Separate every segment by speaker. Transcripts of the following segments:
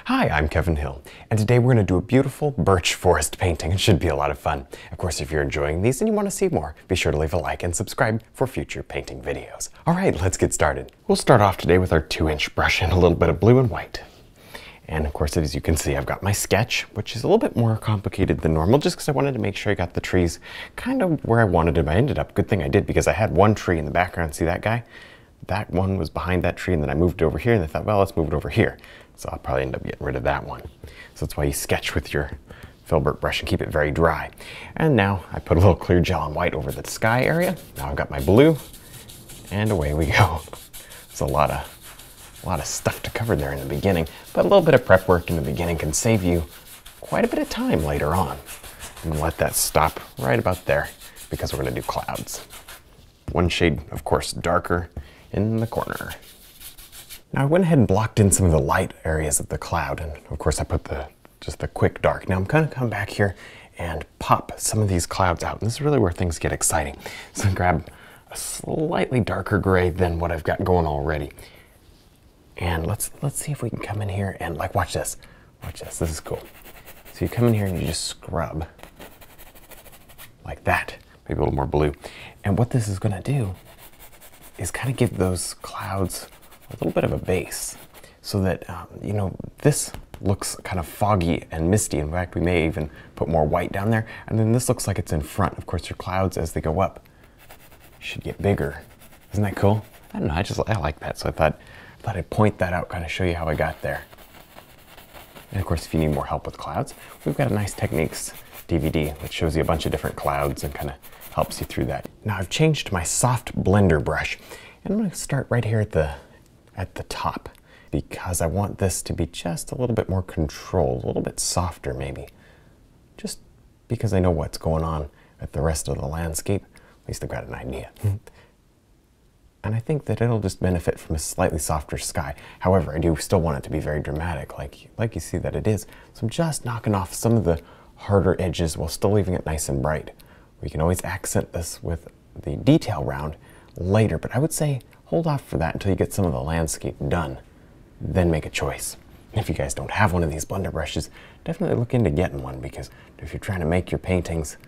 Speaker 1: Hi, I'm Kevin Hill, and today we're going to do a beautiful birch forest painting. It should be a lot of fun. Of course, if you're enjoying these and you want to see more, be sure to leave a like and subscribe for future painting videos. All right, let's get started. We'll start off today with our 2-inch brush and a little bit of blue and white. And of course, as you can see, I've got my sketch, which is a little bit more complicated than normal, just because I wanted to make sure I got the trees kind of where I wanted them. I ended up, good thing I did, because I had one tree in the background. See that guy? That one was behind that tree, and then I moved it over here, and I thought, well, let's move it over here. So I'll probably end up getting rid of that one. So that's why you sketch with your filbert brush and keep it very dry. And now I put a little clear gel and white over the sky area. Now I've got my blue, and away we go. It's a lot of stuff to cover there in the beginning, but a little bit of prep work in the beginning can save you quite a bit of time later on. And let that stop right about there, because we're going to do clouds. One shade, of course, darker in the corner. Now I went ahead and blocked in some of the light areas of the cloud, and of course I put just the quick dark. Now I'm going to come back here and pop some of these clouds out, and this is really where things get exciting. So grab a slightly darker gray than what I've got going already. And let's see if we can come in here and, like, watch this. Watch this, this is cool. So you come in here and you just scrub like that, maybe a little more blue. And what this is gonna do is kind of give those clouds a little bit of a base so that, you know, this looks kind of foggy and misty. In fact, we may even put more white down there. And then this looks like it's in front. Of course, your clouds, as they go up, should get bigger. Isn't that cool? I don't know, I like that. So I thought I'd point that out, kind of show you how I got there. And of course, if you need more help with clouds, we've got a nice techniques DVD that shows you a bunch of different clouds and kind of helps you through that. Now I've changed my soft blender brush, and I'm going to start right here at the top, because I want this to be just a little bit more controlled, a little bit softer maybe, just because I know what's going on with the rest of the landscape. At least I've got an idea. And I think that it'll just benefit from a slightly softer sky. However, I do still want it to be very dramatic, like you see that it is. So I'm just knocking off some of the harder edges while still leaving it nice and bright. We can always accent this with the detail round later, but I would say hold off for that until you get some of the landscape done. Then make a choice. And if you guys don't have one of these blender brushes, definitely look into getting one, because if you're trying to make your paintings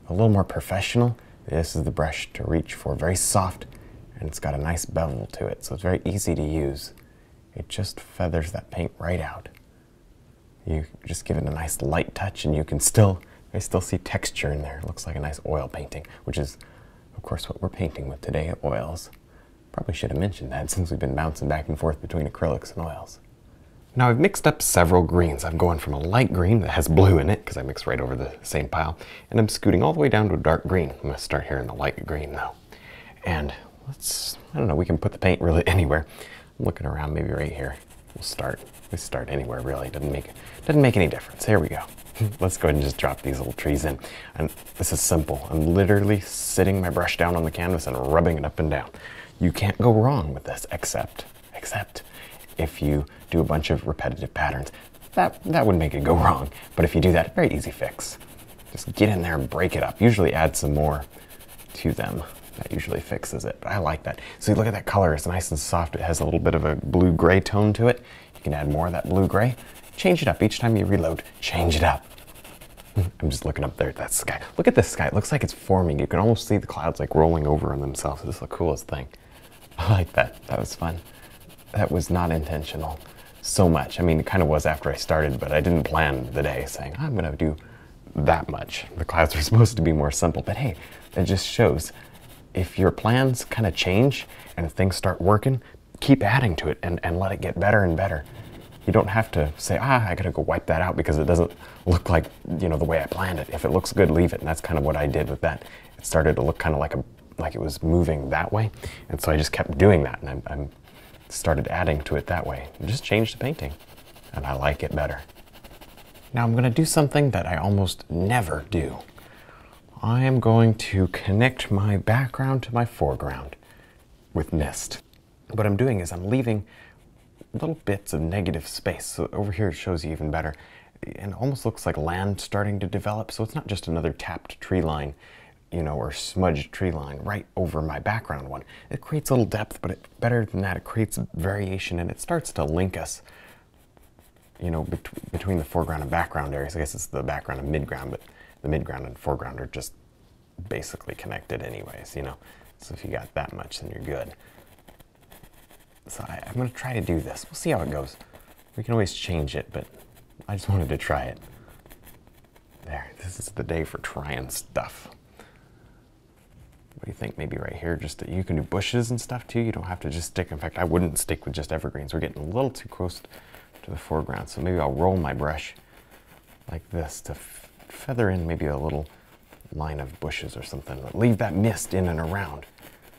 Speaker 1: a little more professional, this is the brush to reach for. Very soft, and it's got a nice bevel to it, so it's very easy to use. It just feathers that paint right out. You just give it a nice light touch, and you can still see texture in there. It looks like a nice oil painting, which is, of course, what we're painting with today, oils. Probably should have mentioned that, since we've been bouncing back and forth between acrylics and oils. Now I've mixed up several greens. I'm going from a light green that has blue in it, because I mixed right over the same pile, and I'm scooting all the way down to a dark green. I'm going to start here in the light green though. And I don't know, we can put the paint really anywhere. I'm looking around, maybe right here. We start anywhere really. Doesn't make any difference. Here we go. Let's go ahead and just drop these little trees in. And this is simple. I'm literally sitting my brush down on the canvas and rubbing it up and down. You can't go wrong with this, except if you do a bunch of repetitive patterns. That would make it go wrong. But if you do that, very easy fix. Just get in there and break it up. Usually add some more to them. That usually fixes it, but I like that. So you look at that color, it's nice and soft. It has a little bit of a blue-gray tone to it. You can add more of that blue-gray. Change it up. Each time you reload, change it up. I'm just looking up there at that sky. Look at this sky. It looks like it's forming. You can almost see the clouds like rolling over on themselves. This is the coolest thing. I like that. That was fun. That was not intentional so much. I mean, it kind of was after I started, but I didn't plan the day saying, I'm going to do that much. The clouds were supposed to be more simple, but hey, it just shows. If your plans kind of change and if things start working, keep adding to it and let it get better and better. You don't have to say, I gotta go wipe that out because it doesn't look like, you know, the way I planned it. If it looks good, leave it. And that's kind of what I did with that. It started to look kind of like it was moving that way. And so I just kept doing that, and I started adding to it that way. And just changed the painting, and I like it better. Now I'm gonna do something that I almost never do. I am going to connect my background to my foreground with mist. What I'm doing is I'm leaving little bits of negative space. So over here it shows you even better. And it almost looks like land starting to develop. So it's not just another tapped tree line, you know, or smudged tree line right over my background one. It creates a little depth, but better than that, it creates variation, and it starts to link us you know, between the foreground and background areas. I guess it's the background and midground, but the midground and foreground are just basically connected anyways, you know. So if you got that much, then you're good. So I'm going to try to do this. We'll see how it goes. We can always change it, but I just wanted to try it. There, this is the day for trying stuff. What do you think? Maybe right here, just you can do bushes and stuff too. You don't have to just stick. In fact, I wouldn't stick with just evergreens. We're getting a little too close to the foreground. So maybe I'll roll my brush like this to feather in maybe a little line of bushes or something. But leave that mist in and around.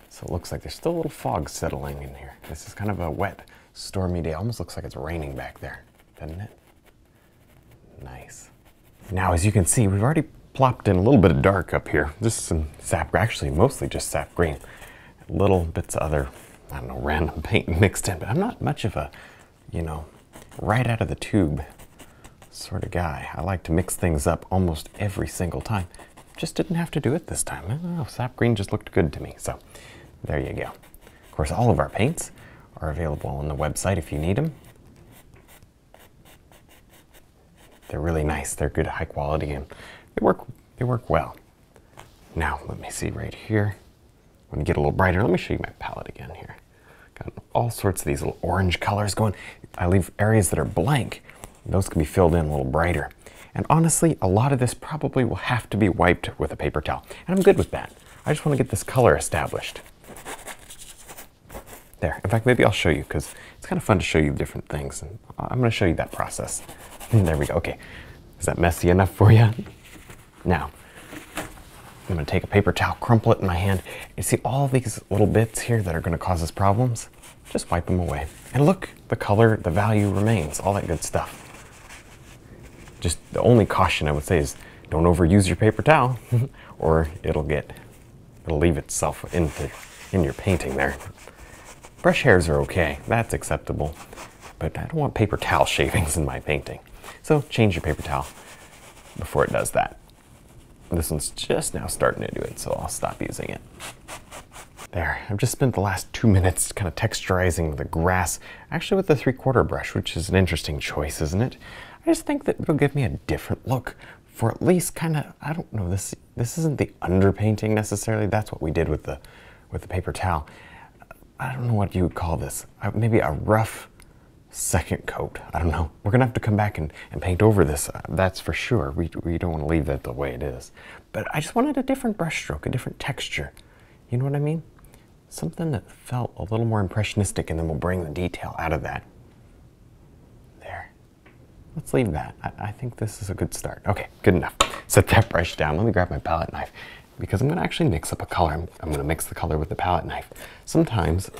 Speaker 1: So it looks like there's still a little fog settling in here. This is kind of a wet, stormy day. Almost looks like it's raining back there, doesn't it? Nice. Now, as you can see, we've already plopped in a little bit of dark up here. Just some sap, actually mostly just sap green. Little bits of other, I don't know, random paint mixed in, but I'm not much of a, you know, right out of the tube sort of guy. I like to mix things up almost every single time. Just didn't have to do it this time. I don't know, sap green just looked good to me, so there you go. Of course, all of our paints are available on the website if you need them. They're really nice. They're good, high quality, and they work well. Now, let me see right here. When you get a little brighter, let me show you my palette again here. Got all sorts of these little orange colors going. I leave areas that are blank. Those can be filled in a little brighter. And honestly, a lot of this probably will have to be wiped with a paper towel. And I'm good with that. I just want to get this color established. There. In fact, maybe I'll show you because it's kind of fun to show you different things. And I'm going to show you that process. There we go. Okay. Is that messy enough for you? Now, I'm going to take a paper towel, crumple it in my hand. You see all these little bits here that are going to cause us problems? Just wipe them away. And look, the color, the value remains, all that good stuff. Just the only caution I would say is don't overuse your paper towel or it'll leave itself in your painting there. Brush hairs are okay, that's acceptable, but I don't want paper towel shavings in my painting. So change your paper towel before it does that. This one's just now starting to do it, so I'll stop using it. There, I've just spent the last 2 minutes kind of texturizing the grass, actually with the 3/4 brush, which is an interesting choice, isn't it? I just think that it'll give me a different look for at least kind of, I don't know, this isn't the underpainting necessarily. That's what we did with the paper towel. I don't know what you would call this. Maybe a rough second coat. I don't know. We're gonna have to come back and paint over this. That's for sure. We don't want to leave that the way it is. But I just wanted a different brush stroke, a different texture. You know what I mean? Something that felt a little more impressionistic, and then we'll bring the detail out of that. There. Let's leave that. I think this is a good start. Okay, good enough. Set that brush down. Let me grab my palette knife because I'm going to actually mix up a color. I'm going to mix the color with the palette knife. Sometimes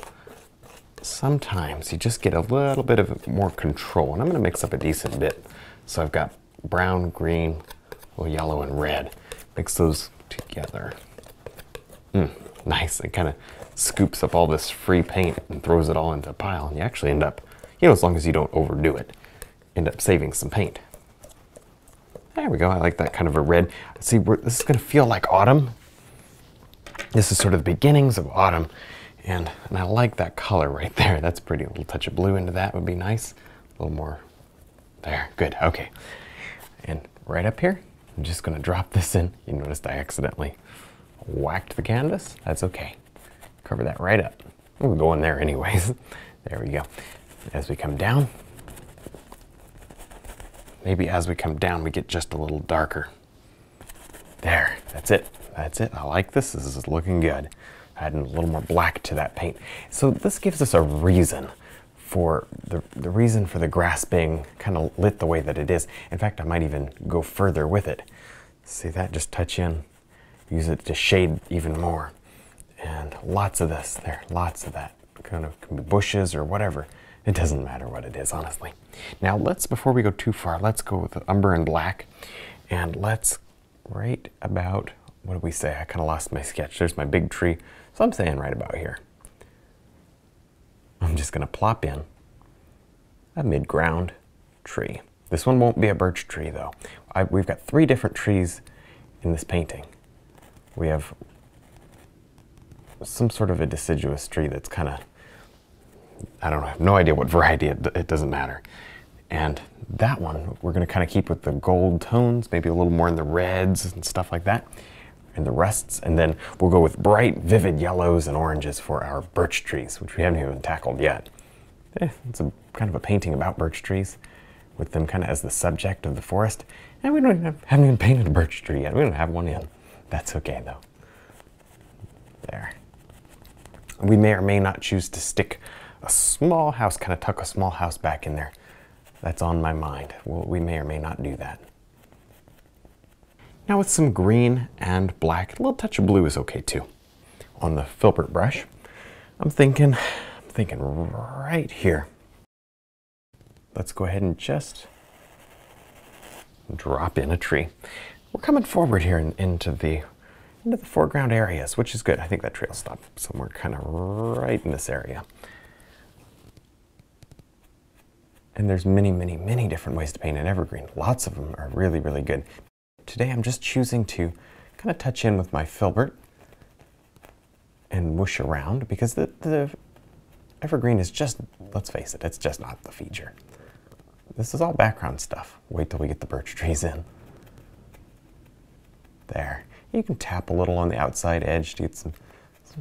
Speaker 1: you just get a little bit of more control, and I'm going to mix up a decent bit. So I've got brown, green, a little yellow, and red. Mix those together. Nice. It kind of scoops up all this free paint and throws it all into a pile, and you actually end up, you know, as long as you don't overdo it, end up saving some paint. There we go. I like that kind of a red. See, this is going to feel like autumn. This is sort of the beginnings of autumn, and I like that color right there. That's pretty. A little touch of blue into that would be nice. A little more. There. Good. Okay. And right up here, I'm just going to drop this in. You noticed I accidentally whacked the canvas. That's okay. Cover that right up. We'll go in there anyways. There we go. As we come down, maybe as we come down, we get just a little darker. There, that's it. That's it. I like this. This is looking good. Adding a little more black to that paint. So this gives us a reason for the reason for the grass being kind of lit the way that it is. In fact, I might even go further with it. See that? Just touch in. Use it to shade even more. And lots of this there, lots of that. Kind of can be bushes or whatever. It doesn't matter what it is, honestly. Now before we go too far, let's go with the umber and black. And let's right about, what did we say? I kind of lost my sketch. There's my big tree. So I'm saying right about here. I'm just gonna plop in a mid-ground tree. This one won't be a birch tree though. We've got 3 different trees in this painting. We have some sort of a deciduous tree that's kind of, I don't know, I have no idea what variety, it doesn't matter. And that one, we're going to kind of keep with the gold tones, maybe a little more in the reds and stuff like that, and the rusts. And then we'll go with bright, vivid yellows and oranges for our birch trees, which we haven't even tackled yet. It's a kind of a painting about birch trees, with them kind of as the subject of the forest. And we haven't even painted a birch tree yet. We don't have one in. That's okay, though. There. We may or may not choose to stick a small house, kind of tuck a small house back in there. That's on my mind. We may or may not do that. Now with some green and black, a little touch of blue is okay too. On the filbert brush, I'm thinking right here. Let's go ahead and just drop in a tree. We're coming forward here into the foreground areas, which is good. I think that trail stopped somewhere kind of right in this area. And there's many, many, many different ways to paint an evergreen. Lots of them are really, really good. Today I'm just choosing to kind of touch in with my filbert and whoosh around, because the evergreen is just, let's face it, it's just not the feature. This is all background stuff. Wait till we get the birch trees in. There. You can tap a little on the outside edge to get some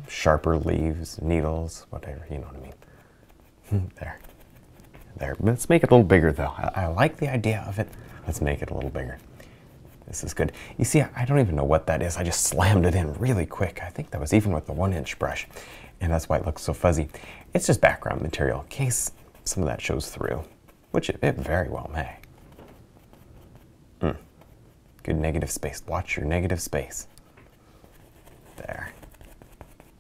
Speaker 1: sharper leaves, needles, whatever, you know what I mean. There. There. Let's make it a little bigger though. I like the idea of it. Let's make it a little bigger. This is good. You see, I don't even know what that is. I just slammed it in really quick. I think that was even with the 1-inch brush, and that's why it looks so fuzzy. It's just background material in case some of that shows through, which it very well may. Good negative space. Watch your negative space. There.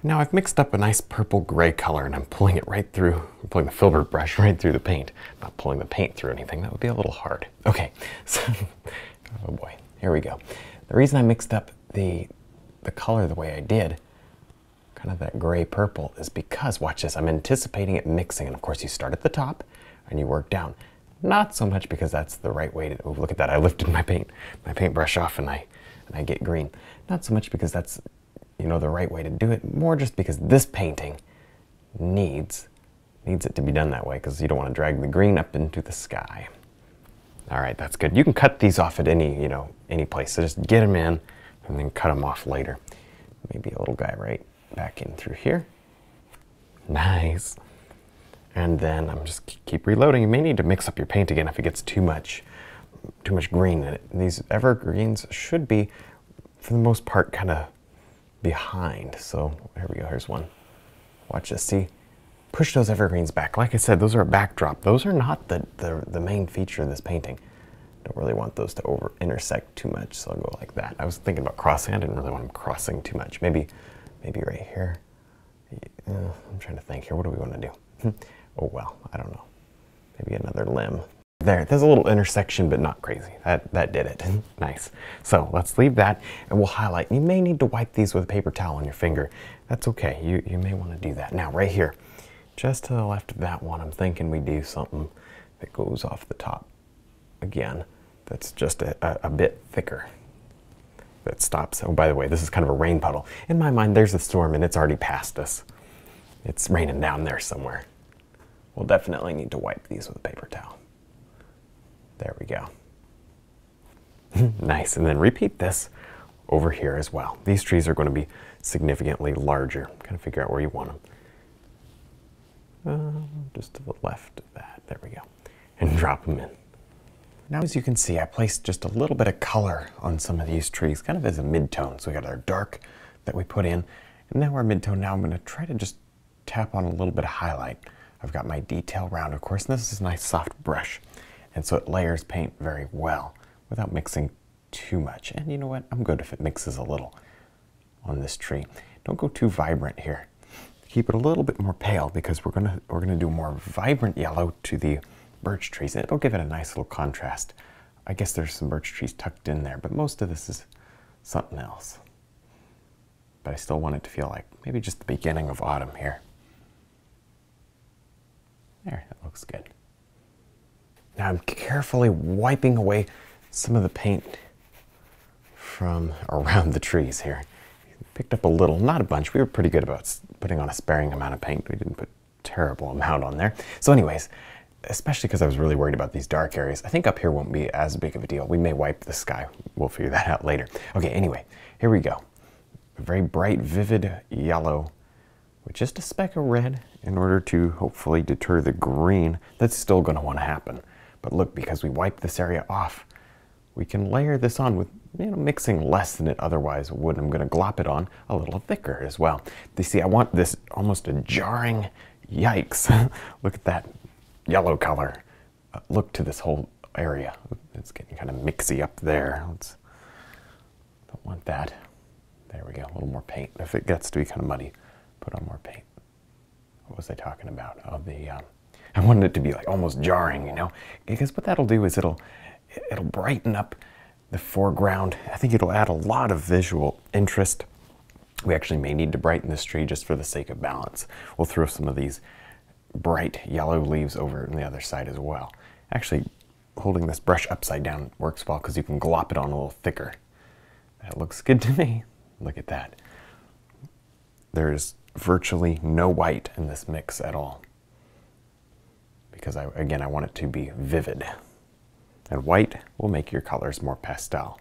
Speaker 1: Now I've mixed up a nice purple gray color and I'm pulling it right through, I'm pulling the filbert brush right through the paint. Not pulling the paint through anything, that would be a little hard. Okay, so, oh boy, here we go. The reason I mixed up the color the way I did, kind of that gray purple, is because, watch this, I'm anticipating it mixing, and of course you start at the top and you work down. Not so much because that's the right way to, oh, look at that, I lifted my paintbrush off and I get green. Not so much because that's, you know, the right way to do it, more just because this painting needs it to be done that way, because you don't want to drag the green up into the sky. All right, that's good. You can cut these off at any place, so just get them in and then cut them off later. Maybe a little guy right back in through here. Nice. And then I'm just keep reloading. You may need to mix up your paint again if it gets too much green in it. And these evergreens should be, for the most part, kind of behind. So here we go, here's one. Watch this, see? Push those evergreens back. Like I said, those are a backdrop. Those are not the main feature of this painting. Don't really want those to intersect too much, so I'll go like that. I was thinking about crossing. I didn't really want them crossing too much. Maybe right here. I'm trying to think here. What do we want to do? Oh well, I don't know. Maybe another limb. There's a little intersection, but not crazy. That did it. Nice. So let's leave that, and we'll highlight. You may need to wipe these with a paper towel on your finger. That's okay. You may want to do that. Now, right here, just to the left of that one, I'm thinking we do something that goes off the top. Again, that's just a bit thicker. That stops. Oh, by the way, this is kind of a rain puddle. In my mind, there's a storm, and it's already past us. It's raining down there somewhere. We'll definitely need to wipe these with a paper towel. There we go. Nice. And then repeat this over here as well. These trees are going to be significantly larger. Kind of figure out where you want them. Just to the left of that. There we go. And drop them in. Now, as you can see, I placed just a little bit of color on some of these trees, kind of as a mid-tone. So we got our dark that we put in, and now our mid-tone. Now I'm going to try to just tap on a little bit of highlight. I've got my detail round, of course, and this is a nice soft brush. And so it layers paint very well without mixing too much. And you know what? I'm good if it mixes a little on this tree. Don't go too vibrant here. Keep it a little bit more pale, because we're gonna do more vibrant yellow to the birch trees. It'll give it a nice little contrast. I guess there's some birch trees tucked in there, but most of this is something else. But I still want it to feel like maybe just the beginning of autumn here. There, that looks good. Now I'm carefully wiping away some of the paint from around the trees here. Picked up a little, not a bunch. We were pretty good about putting on a sparing amount of paint. We didn't put a terrible amount on there. So anyways, especially because I was really worried about these dark areas. I think up here won't be as big of a deal. We may wipe the sky. We'll figure that out later. Okay, anyway, here we go. A very bright, vivid yellow with just a speck of red in order to hopefully deter the green. That's still going to want to happen. But look, because we wiped this area off, we can layer this on with, mixing less than it otherwise would. I'm going to glop it on a little thicker as well. You see, I want this almost a jarring, yikes. Look at that yellow color. Look to this whole area. It's getting kind of mixy up there. Don't want that. There we go, a little more paint. If it gets to be kind of muddy, put on more paint. What was I talking about? Oh, I wanted it to be like almost jarring, because what that'll do is it'll brighten up the foreground. I think it'll add a lot of visual interest. We actually may need to brighten this tree just for the sake of balance. We'll throw some of these bright yellow leaves over on the other side as well. Actually, holding this brush upside down works well because you can glop it on a little thicker. That looks good to me. Look at that. There's virtually no white in this mix at all. Because I want it to be vivid. And white will make your colors more pastel.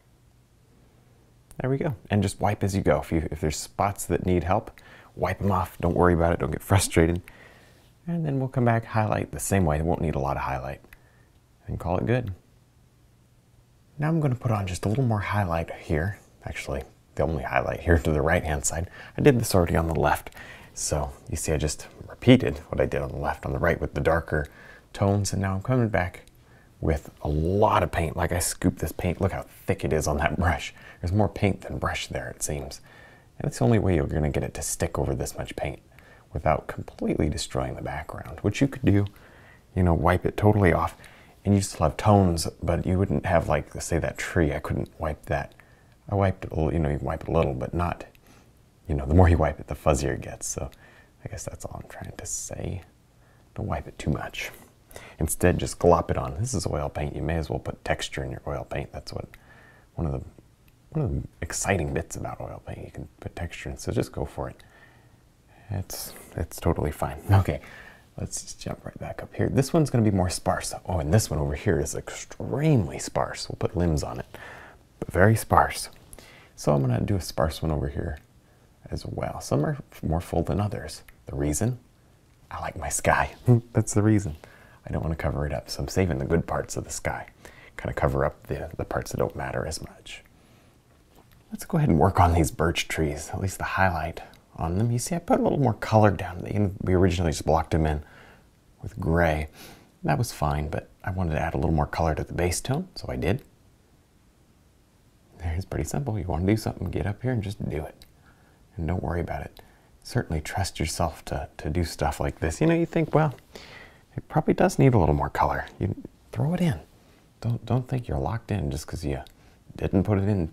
Speaker 1: There we go. And just wipe as you go. If there's spots that need help, wipe them off. Don't worry about it. Don't get frustrated. And then we'll come back, highlight the same way. It won't need a lot of highlight. And call it good. Now I'm going to put on just a little more highlight here. Actually, the only highlight here to the right-hand side. I did this already on the left. So you see I just repeated what I did on the left, on the right with the darker tones. And now I'm coming back with a lot of paint. Like I scooped this paint. Look how thick it is on that brush. There's more paint than brush there, it seems. And it's the only way you're going to get it to stick over this much paint without completely destroying the background, which you could do, wipe it totally off and you still have tones, but you wouldn't have, like, say that tree. I couldn't wipe that. I wiped it a little, you can wipe it a little, but not, the more you wipe it, the fuzzier it gets. So I guess that's all I'm trying to say. Don't wipe it too much. Instead, just glop it on. This is oil paint. You may as well put texture in your oil paint. That's what one of the exciting bits about oil paint. You can put texture in, so just go for it. It's totally fine. Okay, let's just jump right back up here. This one's going to be more sparse. Oh, and this one over here is extremely sparse. We'll put limbs on it, but very sparse. So I'm going to do a sparse one over here as well. Some are more full than others. The reason? I like my sky. That's the reason. I don't want to cover it up, so I'm saving the good parts of the sky. Kind of cover up the parts that don't matter as much. Let's go ahead and work on these birch trees, at least the highlight on them. You see, I put a little more color down. We originally just blocked them in with gray. That was fine, but I wanted to add a little more color to the base tone, so I did. It's pretty simple. You want to do something, get up here and just do it. And don't worry about it. Certainly trust yourself to do stuff like this. You think, well, it probably does need a little more color. You throw it in. Don't think you're locked in just because you didn't put it in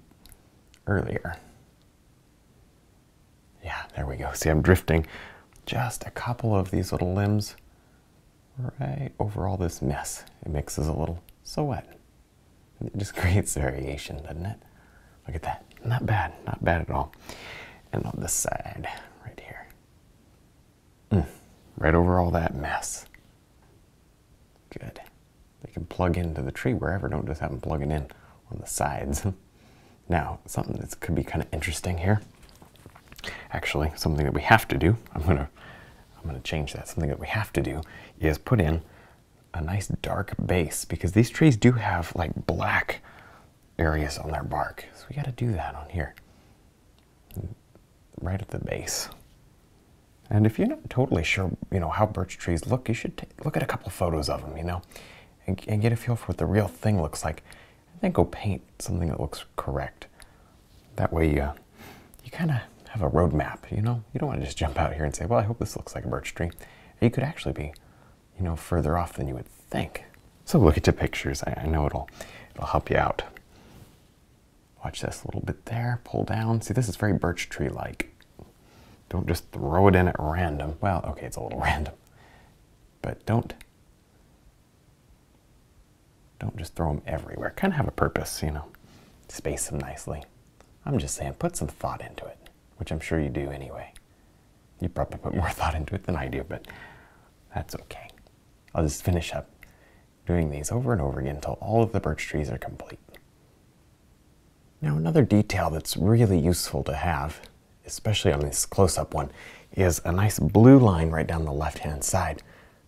Speaker 1: earlier. Yeah, there we go. See, I'm drifting just a couple of these little limbs right over all this mess. It mixes a little. So what? It just creates variation, doesn't it? Look at that. Not bad. Not bad at all. And on this side, right here. Right over all that mess. Good. They can plug into the tree wherever. Don't just have them plugging in on the sides. Now, something that could be kind of interesting here. Actually, something that we have to do. I'm gonna change that. Something that we have to do is put in a nice dark base, because these trees do have like black areas on their bark. So we got to do that on here, right at the base. And if you're not totally sure, how birch trees look, you should look at a couple photos of them, and get a feel for what the real thing looks like. And then go paint something that looks correct. That way, you kind of have a roadmap. You don't want to just jump out here and say, well, I hope this looks like a birch tree. You could actually be, further off than you would think. So look at your pictures. I know it'll help you out. Watch this a little bit there. Pull down. See, this is very birch tree-like. Don't just throw it in at random. Well, okay, it's a little random. But don't just throw them everywhere. Kind of have a purpose, Space them nicely. I'm just saying, put some thought into it, which I'm sure you do anyway. You probably put more thought into it than I do, but that's okay. I'll just finish up doing these over and over again until all of the birch trees are complete. Now, another detail that's really useful to have, especially on this close-up one, is a nice blue line right down the left-hand side.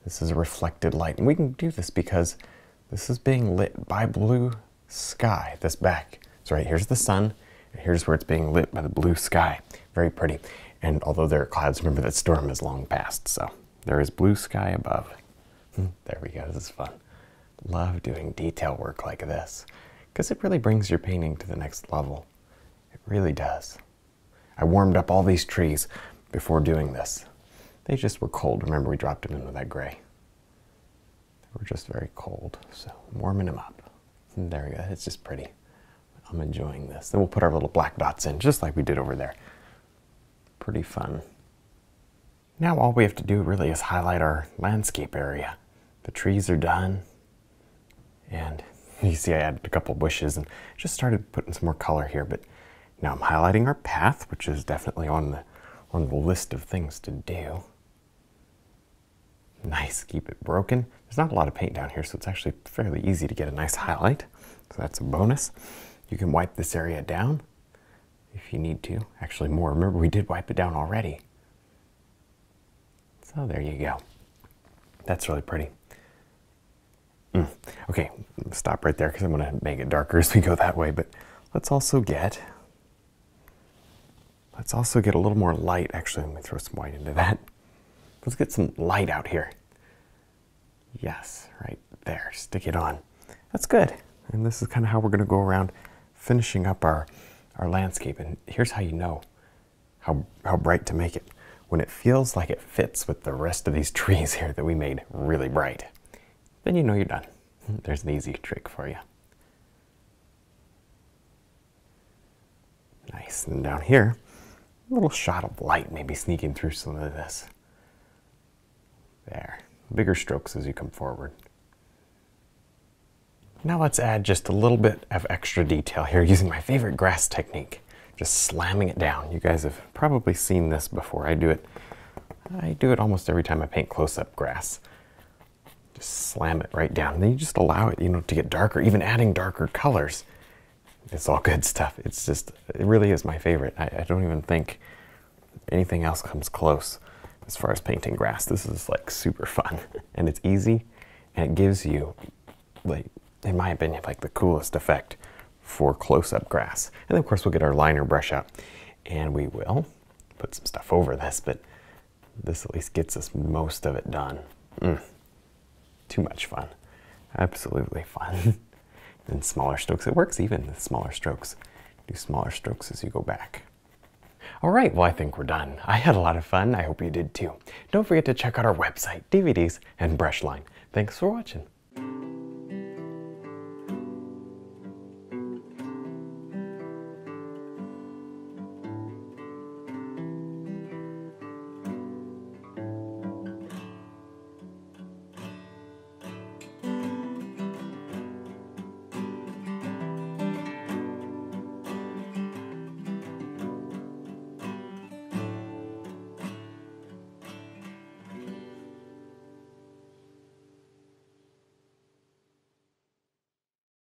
Speaker 1: This is a reflected light, and we can do this because this is being lit by blue sky, this back. So right here's the sun, and here's where it's being lit by the blue sky. Very pretty. And although there are clouds, remember that storm is long past, so there is blue sky above. There we go, this is fun. Love doing detail work like this, because it really brings your painting to the next level. It really does. I warmed up all these trees before doing this. They just were cold. Remember, we dropped them in with that gray. They were just very cold, so I'm warming them up. And there we go, it's just pretty. I'm enjoying this. Then we'll put our little black dots in, just like we did over there. Pretty fun. Now all we have to do really is highlight our landscape area. The trees are done, and you see I added a couple bushes and just started putting some more color here, but now I'm highlighting our path, which is definitely on the list of things to do. Nice, keep it broken. There's not a lot of paint down here, so it's actually fairly easy to get a nice highlight. So that's a bonus. You can wipe this area down if you need to. Actually more, remember we did wipe it down already. So there you go. That's really pretty. Okay, stop right there because I'm going to make it darker as we go that way, but let's also get a little more light. Actually, let me throw some white into that. Let's get some light out here. Yes, right there. Stick it on. That's good. And this is kind of how we're going to go around finishing up our landscape. And here's how you know how bright to make it. When it feels like it fits with the rest of these trees here that we made really bright, then you know you're done. There's an easy trick for you. Nice. And down here, a little shot of light maybe sneaking through some of this. There. Bigger strokes as you come forward. Now let's add just a little bit of extra detail here using my favorite grass technique. Just slamming it down. You guys have probably seen this before. I do it almost every time I paint close-up grass. Just slam it right down. And then you just allow it, to get darker, even adding darker colors. It's all good stuff. It really is my favorite. I don't even think anything else comes close as far as painting grass. This is like super fun, and it's easy, and it gives you, like, in my opinion, like the coolest effect for close-up grass. And then of course we'll get our liner brush out, and we will put some stuff over this, but this at least gets us most of it done. Too much fun. Absolutely fun. And smaller strokes. It works even with smaller strokes. Do smaller strokes as you go back. All right, well, I think we're done. I had a lot of fun. I hope you did too. Don't forget to check out our website, DVDs, and brush line. Thanks for watching.